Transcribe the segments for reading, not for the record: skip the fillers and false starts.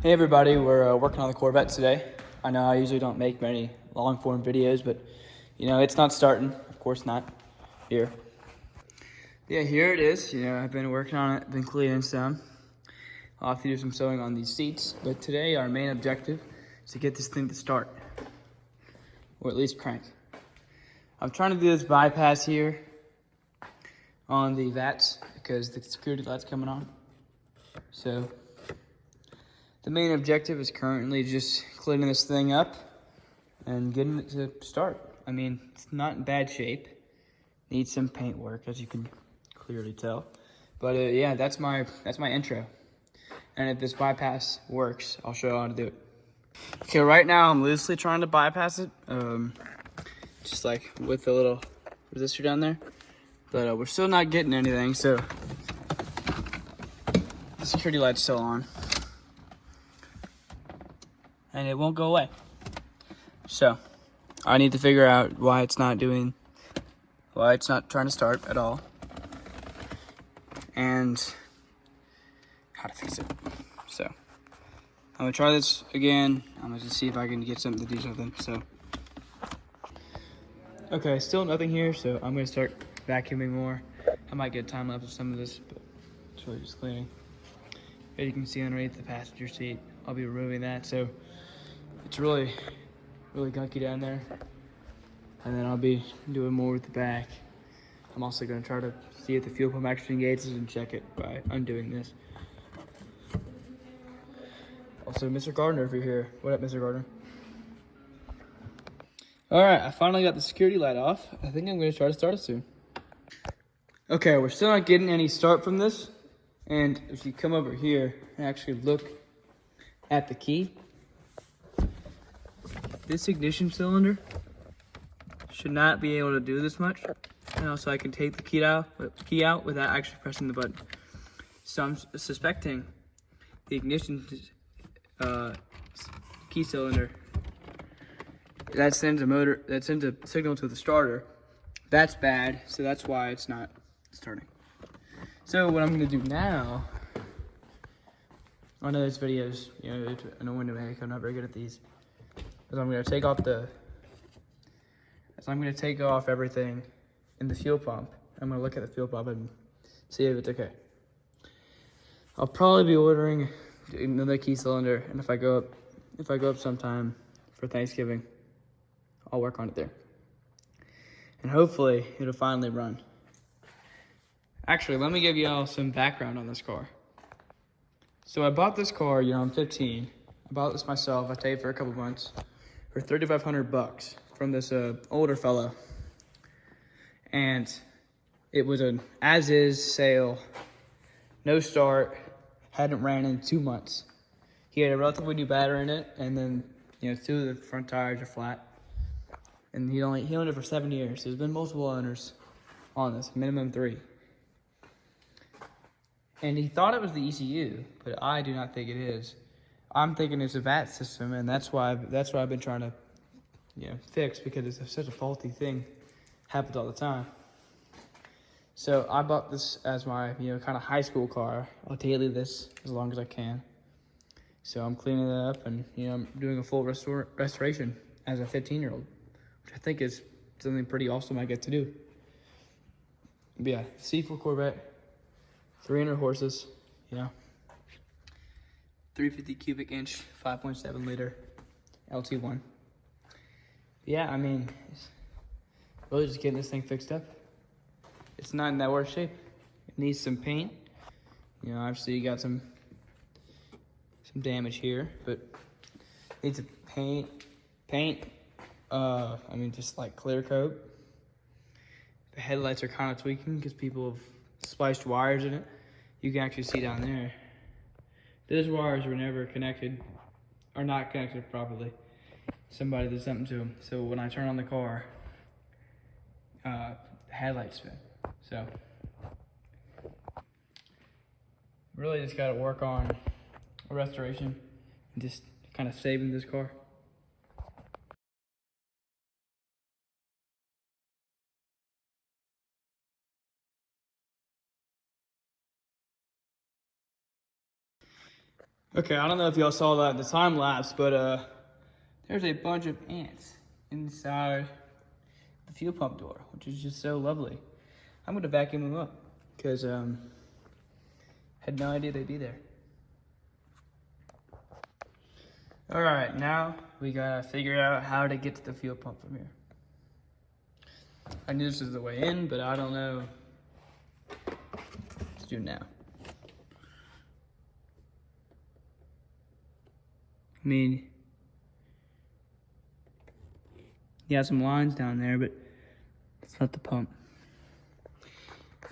Hey everybody, we're working on the Corvette today. I know I usually don't make many long form videos, but it's not starting. Of course not. Here. Yeah, here it is. I've been working on it, been cleaning some. I'll have to do some sewing on these seats, but today our main objective is to get this thing to start, or at least crank. I'm trying to do this bypass here on the VATs because the security light's coming on. So the main objective is currently just cleaning this thing up and getting it to start. I mean, it's not in bad shape. Needs some paint work, as you can clearly tell. But yeah, that's my intro. And if this bypass works, I'll show you how to do it. Okay, right now I'm loosely trying to bypass it, just like with a little resistor down there. But we're still not getting anything, so the security light's still on. And it won't go away. So I need to figure out why it's not trying to start at all, and how to fix it. So I'm gonna try this again. I'm gonna just see if I can get something to do something. So okay, still nothing here, so I'm gonna start vacuuming more. I might get time lapse of some of this, but it's really just cleaning. As you can see underneath the passenger seat, I'll be removing that, so it's really gunky down there. And then I'll be doing more with the back. I'm also gonna try to see if the fuel pump actually engages and check it by undoing this. Also, Mr. Gardner, if you're here. What up, Mr. Gardner? All right, I finally got the security light off. I think I'm gonna try to start it soon. Okay, we're still not getting any start from this. And if you come over here and actually look at the key, this ignition cylinder should not be able to do this much. And also I can take the key out without actually pressing the button. So I'm suspecting the ignition key cylinder that sends a signal to the starter. That's bad, so that's why it's not starting. So what I'm gonna do now, I know this video's annoying to make. I'm not very good at these. Is I'm gonna take off everything in the fuel pump. I'm gonna look at the fuel pump and see if it's okay. I'll probably be ordering another key cylinder, and if I go up sometime for Thanksgiving, I'll work on it there. And hopefully it'll finally run. Actually, let me give y'all some background on this car. So I bought this car, I'm 15. I bought this myself. I paid for a couple months for $3,500 from this older fellow. And it was an as-is sale, no start, hadn't ran in 2 months. He had a relatively new battery in it, and then 2 of the front tires are flat. And he owned it for 7 years. There's been multiple owners on this, minimum 3. And he thought it was the ECU, but I do not think it is. I'm thinking it's a VAT system, and that's why I've been trying to fix, because it's such a faulty thing. Happens all the time. So I bought this as my kind of high school car. I'll daily this as long as I can. So I'm cleaning it up, and I'm doing a full restoration as a 15-year-old, which I think is something pretty awesome I get to do. But yeah, C4 Corvette, 300 horses, 350 cubic inch, 5.7 liter LT1. Yeah, I mean, really just getting this thing fixed up. It's not in that worst shape. It needs some paint. Obviously you got some damage here, but it needs a paint. Just like clear coat. The headlights are kind of tweaking because people have spliced wires in it. You can actually see down there. Those wires were never connected, or not connected properly. Somebody did something to them. So when I turn on the car, the headlights spin. So really just got to work on a restoration and just kind of saving this car. Okay, I don't know if y'all saw that in the time lapse, but there's a bunch of ants inside the fuel pump door, which is just so lovely. I'm gonna vacuum them up because had no idea they'd be there. All right, now we gotta figure out how to get to the fuel pump from here. I knew this was the way in, but I don't know what to do now. I mean, you have some lines down there, but it's not the pump.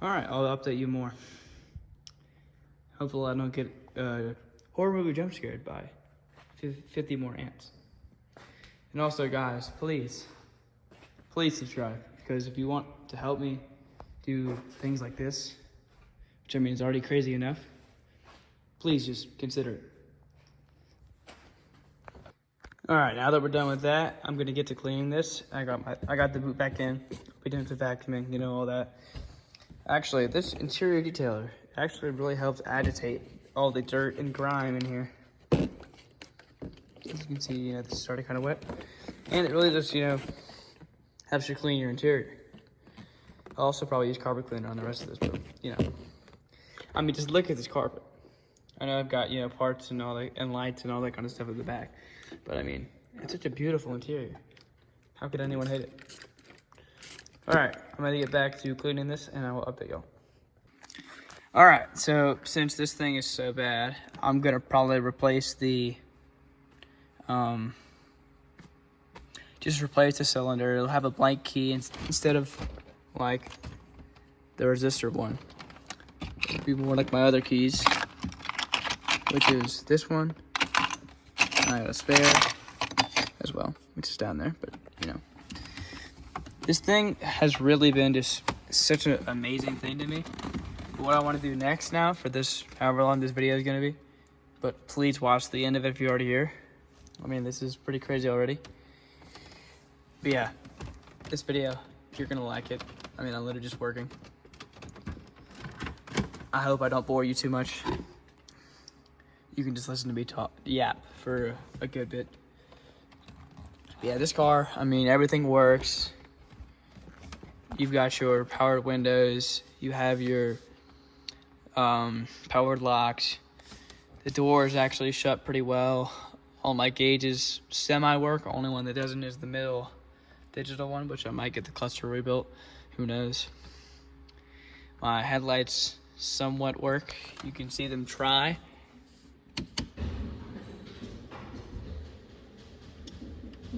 All right, I'll update you more. Hopefully I don't get horror movie jump scared by 50 more ants. And also, guys, please subscribe, because if you want to help me do things like this, which I mean is already crazy enough, please just consider it. All right, now that we're done with that, I'm gonna get to cleaning this. I got the boot back in. We did the vacuuming, you know, all that. Actually, this interior detailer actually really helps agitate all the dirt and grime in here. As you can see, you know, this is already kind of wet, and it really just, you know, helps you clean your interior. I'll also probably use carpet cleaner on the rest of this, but you know, I mean, just look at this carpet. I know I've got, you know, parts and all that, and lights and all that kind of stuff at the back. But I mean, it's such a beautiful interior. How could anyone hate it? All right, I'm gonna get back to cleaning this and I will update y'all. All right, so since this thing is so bad, I'm gonna probably replace the, just replace the cylinder. It'll have a blank key instead of like the resistor one. It'll be more like my other keys, which is this one. I got a spare as well, which is down there, but you know. This thing has really been just such an amazing thing to me. What I want to do next now for this, however long this video is going to be, but please watch the end of it if you're already here. I mean, this is pretty crazy already. But yeah, this video, you're going to like it. I mean, I'm literally just working. I hope I don't bore you too much. You can just listen to me talk, yap for a good bit. Yeah, this car, I mean, everything works. You've got your powered windows. You have your powered locks. The door is actually shut pretty well. All my gauges semi-work. Only one that doesn't is the middle digital one, which I might get the cluster rebuilt. Who knows? My headlights somewhat work. You can see them try.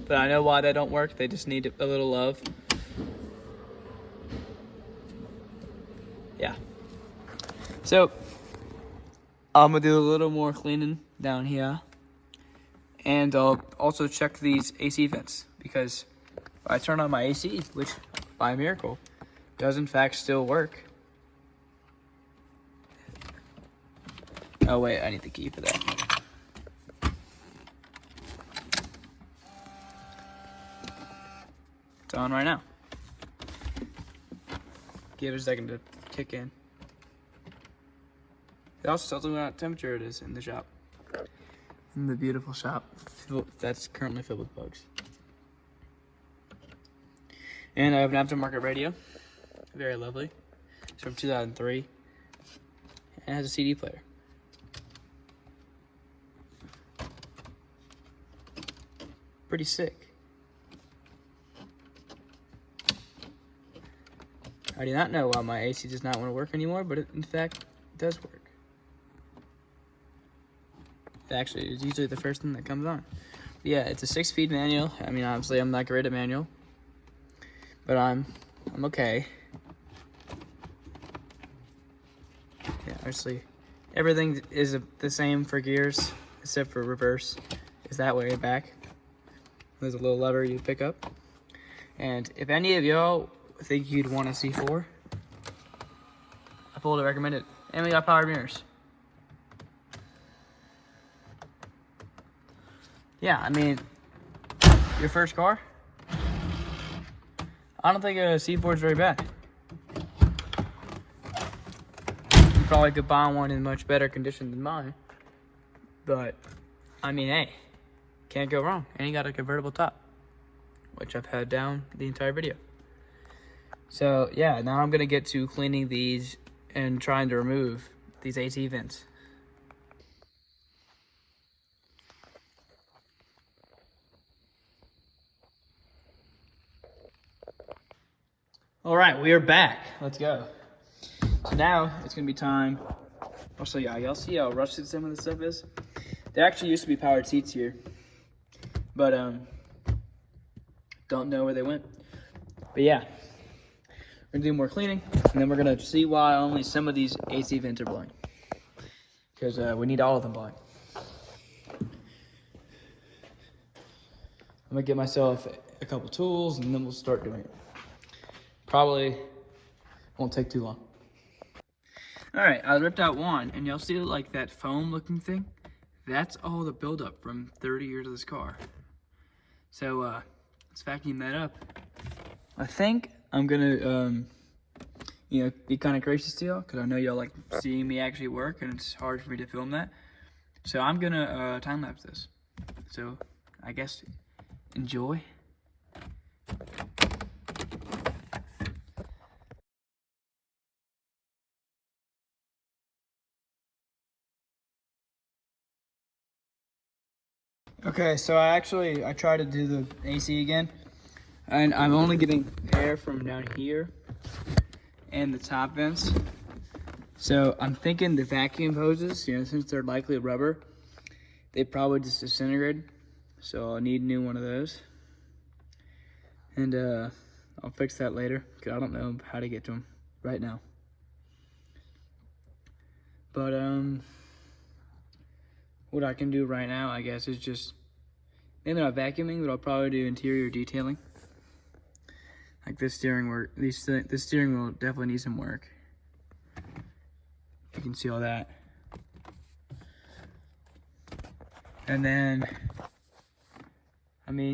But I know why they don't work. They just need a little love. Yeah. So, I'm gonna do a little more cleaning down here. And I'll also check these AC vents, because if I turn on my AC, which by miracle does in fact still work. Oh wait, I need the key for that. It's on right now. Give it a second to kick in. It also tells me what temperature it is in the shop. In the beautiful shop that's currently filled with bugs. And I have an aftermarket radio. Very lovely. It's from 2003. And it has a CD player. Pretty sick. I do not know why my AC does not want to work anymore, but it in fact does work. Actually, it's usually the first thing that comes on. But yeah, it's a 6-speed manual. I mean, obviously, I'm not great at manual, but I'm okay. Yeah, actually, everything is the same for gears, except for reverse. Is that way back. There's a little lever you pick up. And if any of y'all think you'd want a C4, I fully recommend it. And we got power mirrors. Yeah, I mean, your first car, I don't think a C4 is very bad. You probably could buy one in much better condition than mine, But, I mean, hey, can't go wrong. And he got a convertible top, which I've had down the entire video. So, yeah, now I'm going to get to cleaning these and trying to remove these AC vents. All right, we are back. Let's go. So now it's going to be time. I'll show y'all. Y'all see how rusted some of this stuff is? There actually used to be powered seats here, but don't know where they went. But yeah, we're gonna do more cleaning, and then we're gonna see why only some of these AC vents are blowing, because we need all of them blowing. I'm gonna get myself a couple tools, and then we'll start doing it. Probably won't take too long. All right, I ripped out one, and y'all see like that foam looking thing? That's all the buildup from 30 years of this car. So let's vacuum that up. I think I'm gonna, be kind of gracious to y'all, because I know y'all like seeing me actually work, and it's hard for me to film that. So I'm gonna time lapse this. So I guess enjoy. Okay, so I tried to do the AC again, and I'm only getting air from down here and the top vents. So I'm thinking the vacuum hoses, since they're likely rubber, they probably just disintegrated. So I'll need a new one of those. And I'll fix that later, because I don't know how to get to them right now. But what I can do right now, I guess, is just, maybe not vacuuming, but I'll probably do interior detailing. Like this steering work, this steering wheel definitely needs some work. You can see all that. And then,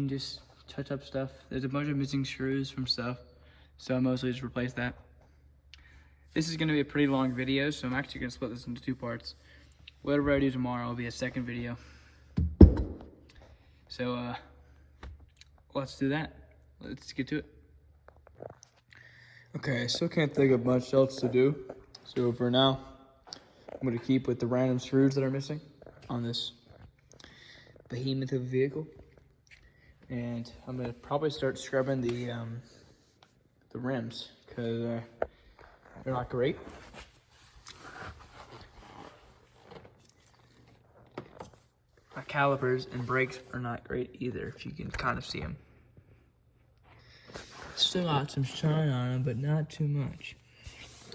just touch up stuff. There's a bunch of missing screws from stuff, so I'll mostly just replace that. This is gonna be a pretty long video, so I'm actually gonna split this into 2 parts. Whatever I do tomorrow will be a second video. So, let's do that. Let's get to it. Okay, still can't think of much else to do. So for now, I'm gonna keep with the random screws that are missing on this behemoth of a vehicle. And I'm gonna probably start scrubbing the rims, because they're not great. My calipers and brakes are not great either, if you can kind of see them. Still got some shine on them, but not too much.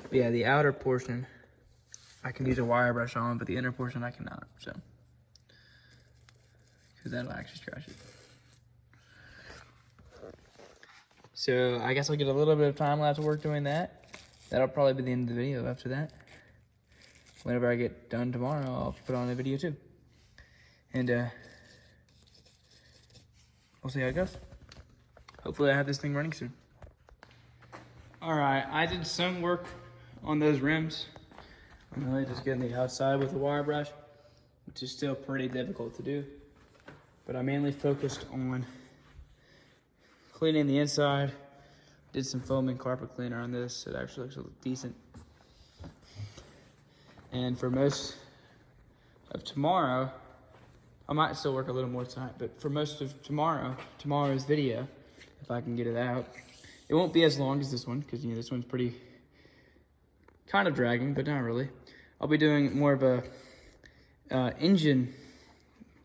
But yeah, the outer portion, I can use a wire brush on, but the inner portion I cannot, so. Because that'll actually scratch it. So I guess I'll get a little bit of time lapse work doing that. That'll probably be the end of the video after that. Whenever I get done tomorrow, I'll put on a video too. And we'll see how it goes. Hopefully I have this thing running soon. All right, I did some work on those rims. I'm really just getting the outside with a wire brush, which is still pretty difficult to do. But I mainly focused on cleaning the inside. Did some foam and carpet cleaner on this. It actually looks decent. And for most of tomorrow, I might still work a little more tonight, but for most of tomorrow's video, if I can get it out, it won't be as long as this one, because this one's pretty kind of dragging, but not really. I'll be doing more of a engine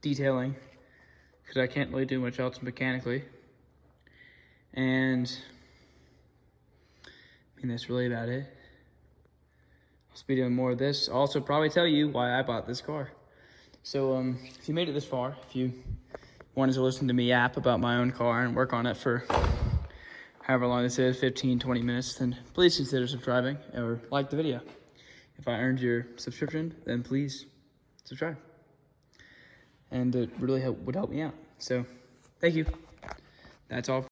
detailing, because I can't really do much else mechanically. And that's really about it. I'll be doing more of this. I'll also probably tell you why I bought this car. So if you made it this far, if you wanted to listen to me yap about my own car and work on it for however long this is, 15, 20 minutes, then please consider subscribing or like the video. If I earned your subscription, then please subscribe. And it really would help me out. So thank you. That's all.